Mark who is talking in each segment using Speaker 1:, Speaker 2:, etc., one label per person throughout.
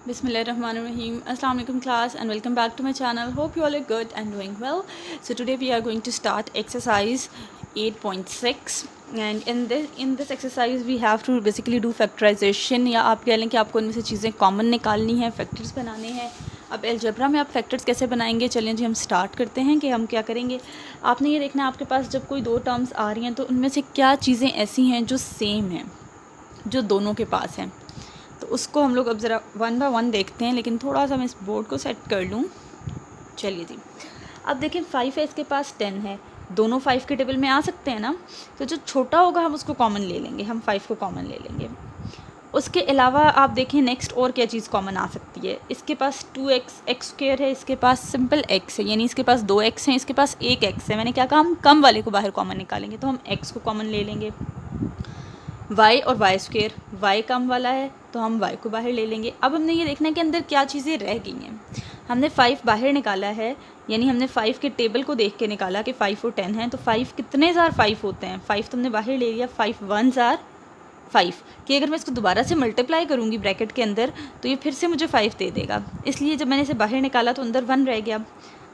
Speaker 1: Bismillahirrahmanirrahim. Assalamu alaikum class and welcome back to my channel. Hope you all are good and doing well. So today we are going to start exercise 8.6 and in this exercise we have to basically do factorization या आप कह लें कि आपको इनमें से चीज़ें common निकालनी है, फैक्टर्स बनाने हैं. अब अलजेब्रा में आप फैक्टर्स कैसे बनाएंगे, चलें जी हम स्टार्ट करते हैं कि हम क्या करेंगे. आपने ये देखना है आपके पास जब कोई दो टर्म्स आ रही हैं तो उनमें से क्या चीज़ें ऐसी हैं जो सेम हैं, जो दोनों के पास हैं. तो उसको हम लोग अब ज़रा वन बाय वन देखते हैं, लेकिन थोड़ा सा मैं इस बोर्ड को सेट कर लूँ. चलिए जी, अब देखें 5 है, इसके पास 10 है, दोनों 5 के टेबल में आ सकते हैं ना. तो जो छोटा होगा हम उसको कॉमन ले लेंगे, हम 5 को कॉमन ले लेंगे. उसके अलावा आप देखें नेक्स्ट और क्या चीज़ कॉमन आ सकती है. इसके पास 2x एक्स स्क्वेयर है, इसके पास सिंपल x है, यानी इसके पास 2x हैं, इसके पास 1x है. मैंने क्या कहा, हम कम वाले को बाहर कॉमन निकालेंगे, तो हम x को कॉमन ले लेंगे. y और y स्क्वेयर, y कम वाला है तो हम y को बाहर ले लेंगे. अब हमने ये देखना है कि अंदर क्या चीज़ें रह गई हैं. हमने 5 बाहर निकाला है, यानी हमने 5 के टेबल को देख के निकाला कि 5 और 10 हैं, तो 5 कितने ज़ार 5 होते हैं. 5 तो हमने बाहर ले लिया, 5 1 ज़ार 5 कि अगर मैं इसको दोबारा से मल्टीप्लाई करूँगी ब्रैकेट के अंदर तो ये फिर से मुझे 5 दे देगा. इसलिए जब मैंने इसे बाहर निकाला तो अंदर 1 रह गया.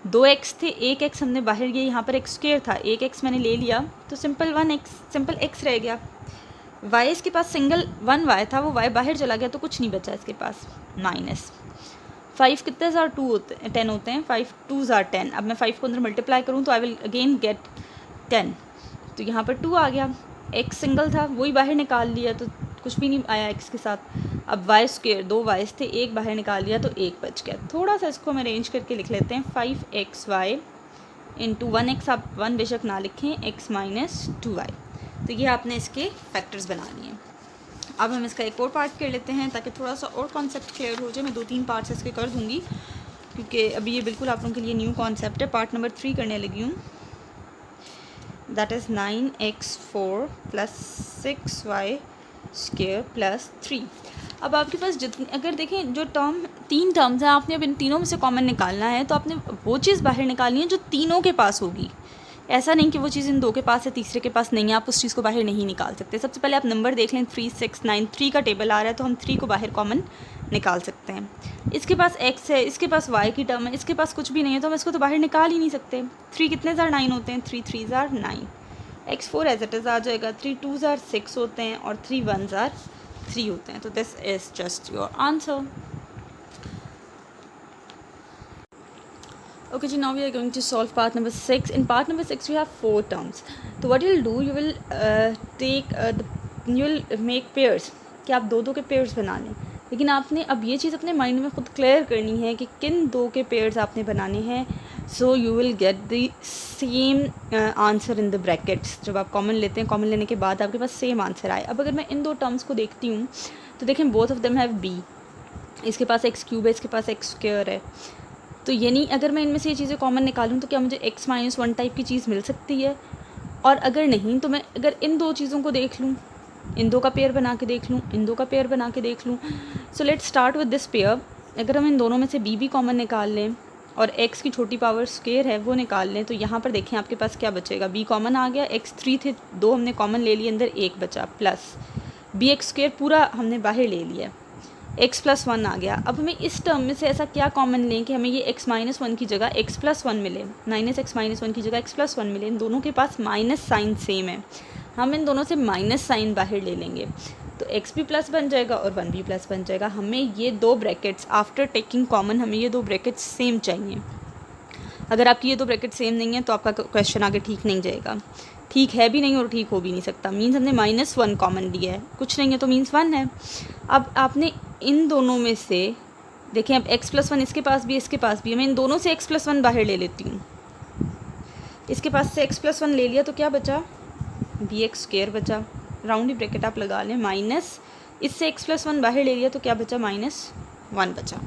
Speaker 1: 2x थे, 1x हमने बाहर गया, यहाँ पर x स्क्वेयर था, 1x मैंने ले लिया तो सिंपल 1x सिंपल x रह गया. y इसके पास सिंगल 1y था, वो y बाहर चला गया तो कुछ नहीं बचा इसके पास. माइनस 5 कितने ज़ार 2 होते हैं, 10 होते हैं. 5 2 ज़ार 10. अब मैं 5 को अंदर मल्टीप्लाई करूँ तो आई विल अगेन गेट 10. तो यहाँ पर 2 आ गया. x सिंगल था, वही बाहर निकाल लिया तो कुछ भी नहीं आया x के साथ. अब y स्क्वेयर, 2 y थे, एक बाहर निकाल लिया तो 1 बच गया. थोड़ा सा इसको हम अरेंज करके लिख लेते हैं. 5xy इंटू 1x, आप 1 बेशक ना लिखें, x माइनस 2y. तो ये आपने इसके फैक्टर्स बनानी है. अब हम इसका एक और पार्ट कर लेते हैं ताकि थोड़ा सा और कॉन्सेप्ट क्लियर हो जाए. मैं 2-3 पार्ट्स इसके कर दूँगी क्योंकि अभी ये बिल्कुल आप लोगों के लिए न्यू कॉन्सेप्ट है. पार्ट नंबर 3 करने लगी हूँ, that is 9x4 plus 6y square plus 3. अब आपके पास जितनी, अगर देखें जो तीन टर्म्स हैं, आपने अब इन तीनों में से कॉमन निकालना है तो आपने वो चीज़ बाहर निकालनी है जो तीनों के पास होगी. ऐसा नहीं कि वो चीज़ इन 2 के पास है, तीसरे के पास नहीं है, आप उस चीज़ को बाहर नहीं निकाल सकते. सबसे पहले आप नंबर देख लें, 3 6 9, 3 का टेबल आ रहा है तो हम 3 को बाहर कॉमन निकाल सकते हैं. इसके पास x है, इसके पास y की टर्म है, इसके पास कुछ भी नहीं है तो हम इसको तो बाहर निकाल ही नहीं सकते. 3 कितने ज़ार 9 होते हैं, 3 3 ज़ार 9. x4 एज इट इज़ आ जाएगा. 3 2 ज़ार 6 होते हैं और 3 1 ज़ार 3 होते हैं. तो this is just your answer. Okay, so now we are going to solve part number 6. In part number 6, we have 4 terms. So what you'll do, you will you will make pairs. कि आप दो के pairs बना लें. लेकिन आपने अब ये चीज़ अपने माइंड में खुद क्लियर करनी है कि किन 2 के पेयर्स आपने बनाने हैं. So you will get the same answer in the brackets. जब आप कॉमन लेते हैं, कॉमन लेने के बाद आपके पास सेम आंसर आए. अब अगर मैं इन 2 टर्म्स को देखती हूँ तो देखें both of them have b. इसके पास x क्यूब है, इसके पास x स्क्वायर है. तो यानी अगर मैं इनमें से ये चीज़ें कॉमन निकालूँ तो क्या मुझे x माइनस 1 टाइप की चीज़ मिल सकती है. और अगर नहीं तो मैं अगर इन 2 चीज़ों को देख लूँ, इन 2 का पेयर बना के देख लूँ, इन 2 का पेयर बना के देख लूँ. So let's start with this pair. अगर हम इन दोनों में से b भी कॉमन निकाल लें और x की छोटी पावर स्क्वायर है वो निकाल लें तो यहाँ पर देखें आपके पास क्या बचेगा. b कॉमन आ गया, x 3 थे, 2 हमने कॉमन ले लिए, अंदर 1 बचा, प्लस bx स्क्वायर पूरा हमने बाहर ले लिया, x प्लस 1 आ गया. अब हमें इस टर्म में से ऐसा क्या कॉमन लें कि हमें ये x माइनस 1 की जगह x प्लस 1 मिले, माइनस x माइनस 1 की जगह x प्लस 1 मिले. इन दोनों के पास माइनस साइन सेम है, हम इन दोनों से माइनस साइन बाहर ले लेंगे तो x भी प्लस बन जाएगा और 1 भी प्लस बन जाएगा. हमें ये 2 ब्रैकेट्स आफ्टर टेकिंग कॉमन, हमें ये 2 ब्रैकेट्स सेम चाहिए. अगर आपकी ये 2 ब्रैकेट सेम नहीं है तो आपका क्वेश्चन आगे ठीक नहीं जाएगा. ठीक है भी नहीं और ठीक हो भी नहीं सकता. मीन्स हमने माइनस 1 कॉमन लिया है, कुछ नहीं है तो मीन्स 1 है. अब आपने इन दोनों में से देखें, अब x प्लस 1 इसके पास भी, इसके पास भी, मैं इन दोनों से x प्लस 1 बाहर ले लेती हूँ. इसके पास से x प्लस 1 ले लिया तो क्या बचा, bx स्क्वायर बचा. राउंड ही ब्रैकेट आप लगा लें, माइनस इससे x प्लस 1 बाहर ले लिया तो क्या बचा, माइनस 1 बचा.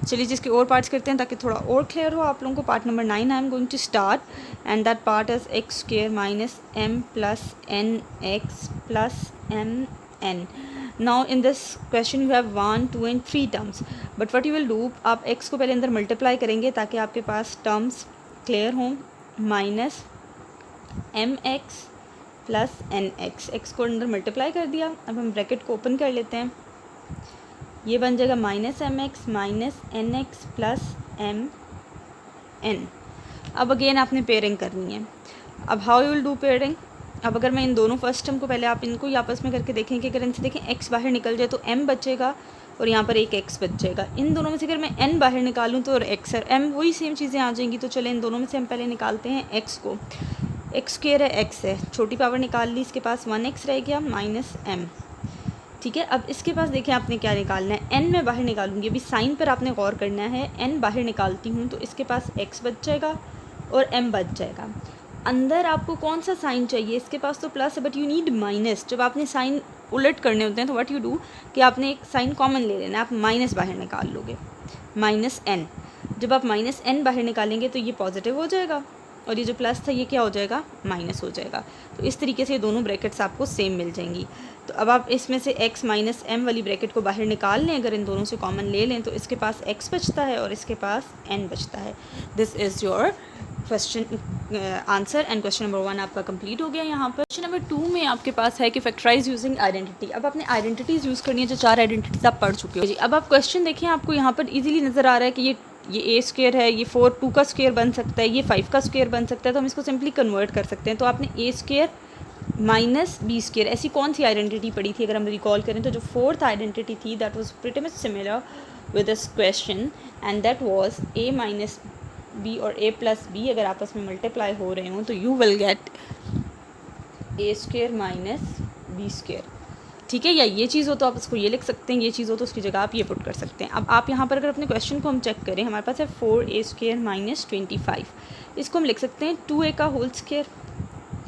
Speaker 1: चलिए जिसके और पार्ट्स करते हैं ताकि थोड़ा और क्लियर हो आप लोगों को. Part number 9 I am going to start and that part is x square minus m plus n x plus m n. Now in this question you have 1 2 and 3 terms, but what you will do, आप x को पहले अंदर multiply करेंगे ताकि आपके पास terms clear हों. Minus m x plus n x, x को अंदर मल्टीप्लाई कर दिया. अब हम ब्रैकेट को ओपन कर लेते हैं. ये बन जाएगा minus m x minus n x plus m n. अब अगेन आपने पेयरिंग करनी है। अब how you will do pairing? अब अगर मैं इन दोनों फर्स्ट टर्म को पहले आप इनको ही आपस में करके देखें कि अगर इनसे देखें x बाहर निकल जाए तो m बचेगा और यहाँ पर एक x बच जाएगा। इन दोनों में से अगर मैं n बाहर निकालूँ तो और x और m वही सेम चीज़ें आ जाएंगी। तो चले इन दोनों में से हम पहले निकालते हैं x को। x स्क्वायर है, x है, छोटी पावर निकाल ली, इसके पास 1x रह गया माइनस m। ठीक है, अब इसके पास देखें आपने क्या निकालना है, n मैं बाहर निकालूंगी। अभी साइन पर आपने गौर करना है। n बाहर निकालती हूँ तो इसके पास x बच जाएगा और m बच जाएगा। अंदर आपको कौन सा साइन चाहिए? इसके पास तो प्लस है बट यू नीड माइनस। जब आपने साइन उलट करने होते हैं तो व्हाट यू डू कि आपने एक साइन कॉमन ले लेना है, आप माइनस बाहर निकाल लोगे, माइनस n। जब आप माइनस n बाहर निकालेंगे तो ये पॉजिटिव हो जाएगा और ये जो प्लस था ये क्या हो जाएगा? माइनस हो जाएगा। तो इस तरीके से ये दोनों ब्रैकेट्स आपको सेम मिल जाएंगी। तो अब आप इसमें से x माइनस m वाली ब्रैकेट को बाहर निकाल लें, अगर इन दोनों से कॉमन ले लें तो इसके पास x बचता है और इसके पास n बचता है। This is your question answer and question number 1 आपका कंप्लीट हो गया। यहाँ पर क्वेश्चन नंबर 2 में आपके पास है कि फैक्टराइज यूजिंग आइडेंटिटी। अब आपने आइडेंटिटीज़ यूज़ करनी है, जो 4 आइडेंटिटीज़ आप पढ़ चुके हो जी। अब आप क्वेश्चन देखिए, आपको यहाँ पर इजीली नज़र आ रहा है कि ये ए स्क्वायर है, ये 4 2 का स्क्वायर बन सकता है, ये 5 का स्क्वायर बन सकता है। तो हम इसको सिंपली कन्वर्ट कर सकते हैं। तो आपने ए स्क्वायर माइनस बी स्क्वायर, ऐसी कौन सी आइडेंटिटी पढ़ी थी? अगर हम रिकॉल करें तो जो 4th आइडेंटिटी थी that was pretty much similar with this question and that was a minus b और ए प्लस बी अगर आपस में मल्टीप्लाई हो रहे हों तो you will get a square minus B square. ठीक है, या ये चीज़ हो तो आप इसको ये लिख सकते हैं, ये चीज़ हो तो उसकी जगह आप ये पुट कर सकते हैं। अब आप यहाँ पर अगर अपने क्वेश्चन को हम चेक करें, हमारे पास है 4a स्क्वायर माइनस 25। इसको हम लिख सकते हैं 2a का होल स्क्वायर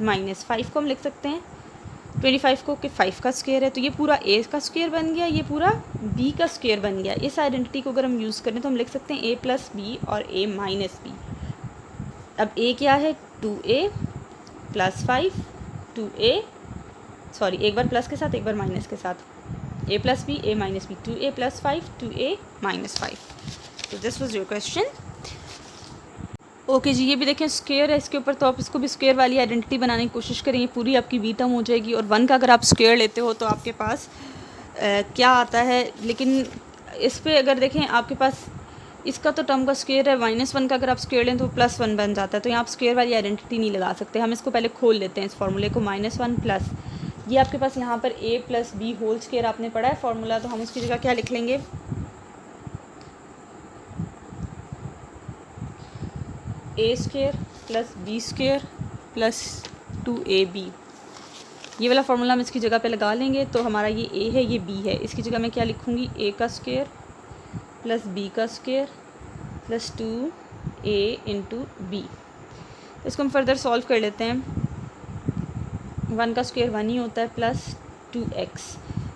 Speaker 1: माइनस 5 को हम लिख सकते हैं 25 को कि 5 का स्क्वायर है। तो ये पूरा a का स्क्वायर बन गया, ये पूरा b का स्क्वायर बन गया। इस आइडेंटिटी को अगर हम यूज़ करें तो हम लिख सकते हैं a प्लस बी और a माइनस बी। अब a क्या है? 2a प्लस 5 2a, सॉरी एक बार प्लस के साथ एक बार माइनस के साथ, a plus B a minus B, 2a plus 5 2a minus 5। तो this was your question. Okay जी, ये भी देखें स्क्वायर है इसके ऊपर, तो आप इसको भी स्क्वायर वाली आइडेंटिटी बनाने की कोशिश करें। ये पूरी आपकी बी टर्म हो जाएगी और 1 का अगर आप स्क्वायर लेते हो तो आपके पास क्या आता है। लेकिन इस पर अगर देखें आपके पास इसका तो टर्म का स्क्वायर है, -1 का अगर आप स्क्वायर लें तो +1 बन जाता है। तो यहाँ आप स्क्वायर वाली आइडेंटिटी नहीं लगा सकते। हम इसको पहले खोल लेते हैं इस फार्मूले को, -1 प्लस ये आपके पास यहाँ पर a plus b whole square आपने पढ़ा है फार्मूला, तो हम उसकी जगह क्या लिख लेंगे? a square plus b square plus 2ab। ये वाला फार्मूला हम इसकी जगह पे लगा लेंगे। तो हमारा ये a है, ये b है, इसकी जगह मैं क्या लिखूँगी? a का स्क्वायर प्लस b का square plus 2a into b. इसको हम फर्दर सॉल्व कर लेते हैं। 1 का स्क्वायर 1 ही होता है plus 2x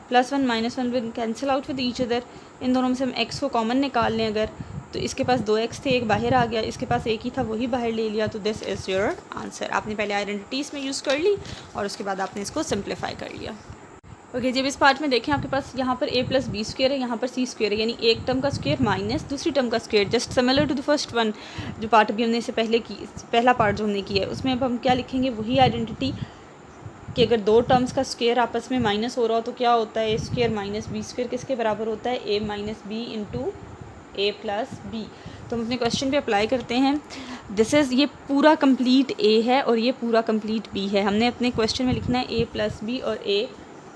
Speaker 1: plus 1 minus 1 will cancel out with each other. इन दोनों में से हम x को कॉमन निकाल लें अगर, तो इसके पास 2x थे, एक बाहर आ गया, इसके पास एक ही था वही बाहर ले लिया। तो दिस इज़ योर आंसर। आपने पहले आइडेंटिटीज़ में यूज़ कर ली और उसके बाद आपने इसको सिंप्लीफाई कर लिया। ओके, जब इस पार्ट में देखें आपके पास यहाँ पर a प्लस बी स्क्वायर है, यहाँ पर c स्क्वायर है, यानी एक टर्म का स्क्वायर माइनस दूसरी टर्म का square, just similar to the first one. जो पार्ट अभी हमने इससे पहले की, पहला पार्ट जो हमने किया है उसमें अब हम क्या लिखेंगे? वही आइडेंटिटी कि अगर दो टर्म्स का स्क्वायर आपस में माइनस हो रहा हो तो क्या होता है? a square minus B square किसके बराबर होता है? a minus B into A plus b. तो हम अपने क्वेश्चन पे अप्लाई करते हैं। दिस इज़, ये पूरा कंप्लीट a है और ये पूरा कंप्लीट b है। हमने अपने क्वेश्चन में लिखना है a प्लस बी और a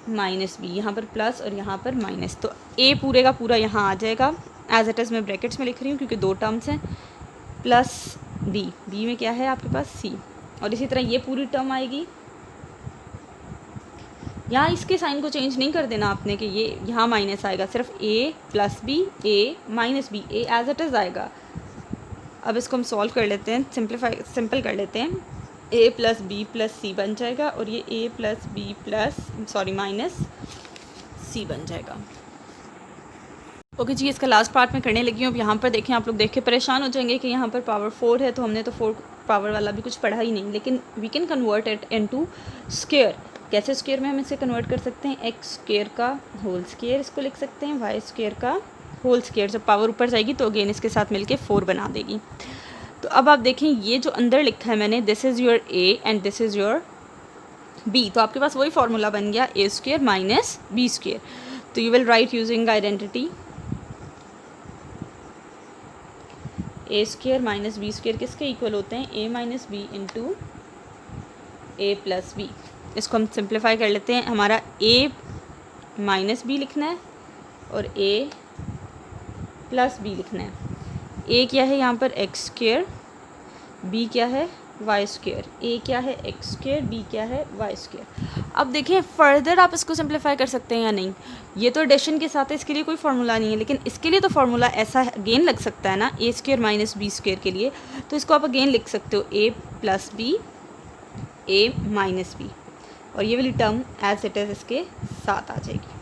Speaker 1: माइनस बी, यहाँ पर प्लस और यहाँ पर माइनस। तो a पूरे का पूरा यहाँ आ जाएगा एज इट इज़, मैं ब्रैकेट्स में लिख रही हूँ क्योंकि दो टर्म्स हैं, प्लस b में क्या है आपके पास? c। और इसी तरह ये पूरी टर्म आएगी। यहाँ इसके साइन को चेंज नहीं कर देना आपने कि ये यहाँ माइनस आएगा, सिर्फ a plus B a minus b, a as it is आएगा। अब इसको हम सॉल्व कर लेते हैं, सिंपल कर लेते हैं। a plus B plus C बन जाएगा और ये a plus B plus minus C बन जाएगा। ओके जी, इसका लास्ट पार्ट में करने लगी हूँ। अब यहाँ पर देखें, आप लोग देख के परेशान हो जाएंगे कि यहाँ पर पावर 4 है, तो हमने तो 4 पावर वाला भी कुछ पढ़ा ही नहीं, लेकिन we can convert it into square. कैसे स्क्वायर में हम इसे कन्वर्ट कर सकते हैं? एक्स स्क्वायर का होल स्क्वायर इसको लिख सकते हैं, वाई स्क्वायर का होल स्क्वायर। जब पावर ऊपर जाएगी तो अगेन इसके साथ मिलके 4 बना देगी। तो अब आप देखें, ये जो अंदर लिखा है मैंने, this is your a and this is your b। तो आपके पास वही फार्मूला बन गया a square minus B square. तो you will write using identity A square minus B square किसके इक्वल होते हैं, A minus B into A plus B. इसको हम सिंप्लीफाई कर लेते हैं, हमारा ए माइनस बी लिखना है और ए प्लस बी लिखना है। ए क्या है यहाँ पर एक्स स्क्वेयर, बी क्या है वाई स्क्वेयर, ए क्या है एक्स स्क्वेयर, बी क्या है वाई स्क्वेयर। अब देखें फर्दर आप इसको सिंप्लीफाई कर सकते हैं या नहीं, ये तो एडिशन के साथ है, इसके लिए कोई फार्मूला नहीं है, लेकिन इसके लिए तो फार्मूला ऐसा अगेन लग सकता है ना, ए स्क्वेयर माइनस बी स्क्वेयर के लिए, तो इसको आप अगेन लिख सकते हो ए प्लस बी ए माइनस बी, और ये वाली टर्म एज इट इज़ इसके साथ आ जाएगी।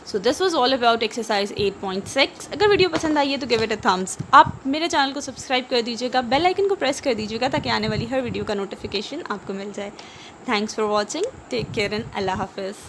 Speaker 1: So this was all about exercise 8.6। अगर वीडियो पसंद आई है तो गिव इट अ थम्स आप, मेरे चैनल को सब्सक्राइब कर दीजिएगा, बेल आइकन को प्रेस कर दीजिएगा ताकि आने वाली हर वीडियो का नोटिफिकेशन आपको मिल जाए। Thanks for watching, take care and अल्लाह हाफिज़।